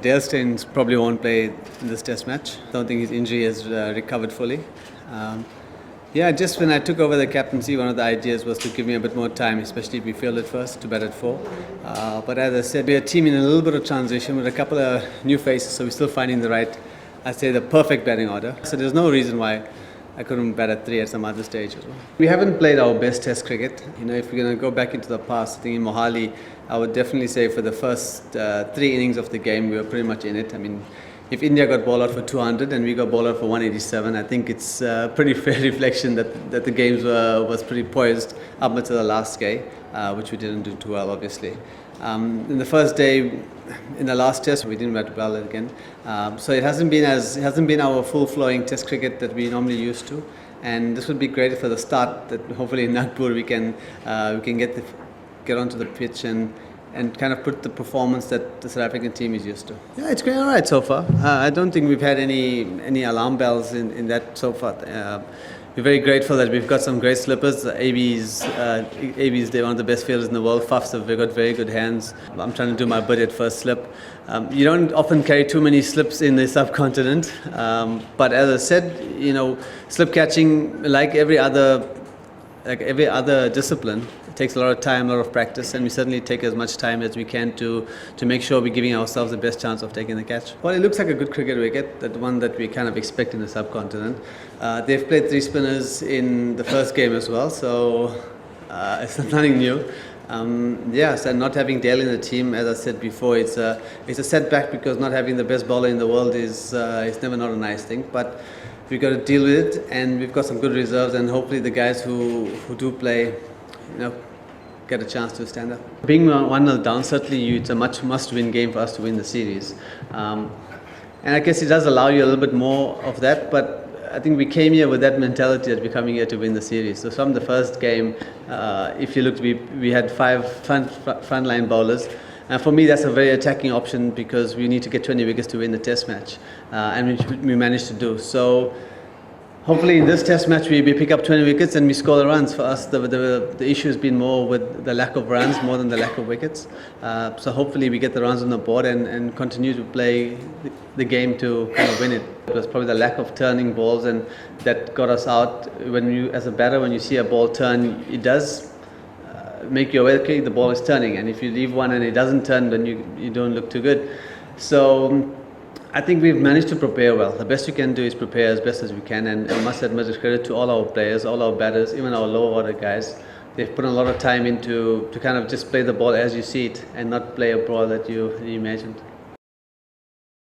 Dale Steyn probably won't play in this test match. I don't think his injury has recovered fully. Just when I took over the captaincy, one of the ideas was to give me a bit more time, especially if we fielded first, to bat at 4. But as I said, we're a team in a little bit of transition with a couple of new faces, so we're still finding the perfect batting order. So there's no reason why I couldn't bat at 3 at some other stage as well. We haven't played our best test cricket. If we're going to go back into the past, I think in Mohali, I would definitely say for the first 3 innings of the game, we were pretty much in it. If India got ball out for 200 and we got ball out for 187, I think it's a pretty fair reflection that the games was pretty poised up until the last day, which we didn't do too well, obviously. In the first day, in the last test, we didn't bat well again. So it hasn't been our full-flowing test cricket that we normally used to. And this would be great for the start. That hopefully in Nagpur we can get onto the pitch and kind of put the performance that the South African team is used to. Yeah, it's going all right so far. I don't think we've had any alarm bells in that so far. We're very grateful that we've got some great slippers. AB's they're one of the best fielders in the world. Fafs have got very good hands. I'm trying to do my bit at first slip. You don't often carry too many slips in the subcontinent. But as I said, slip catching, like every other discipline, it takes a lot of time, a lot of practice, and we certainly take as much time as we can to make sure we're giving ourselves the best chance of taking the catch. Well, it looks like a good cricket wicket, that one that we kind of expect in the subcontinent. They've played 3 spinners in the first game as well, so it's nothing new. So not having Dale in the team, as I said before, it's a setback because not having the best bowler in the world is never not a nice thing. But we've got to deal with it, and we've got some good reserves, and hopefully the guys who do play, get a chance to stand up. Being 1-0 down, certainly it's a must-win game for us to win the series. And I guess it does allow you a little bit more of that, but I think we came here with that mentality that we're coming here to win the series. So from the first game, if you looked, we had 5 frontline bowlers. And for me, that's a very attacking option because we need to get 20 wickets to win the test match. And we managed to do. So hopefully in this test match, we pick up 20 wickets and we score the runs. For us, the issue has been more with the lack of runs more than the lack of wickets. So hopefully we get the runs on the board and continue to play the game to kind of win it. It was probably the lack of turning balls and that got us out. As a batter, when you see a ball turn, it does make you aware, okay, the ball is turning, and if you leave one and it doesn't turn, then you don't look too good. So I think we've managed to prepare well. The best you can do is prepare as best as we can, and I must admit credit to all our players, all our batters, even our lower order guys. They've put a lot of time into to kind of just play the ball as you see it and not play a ball that you imagined.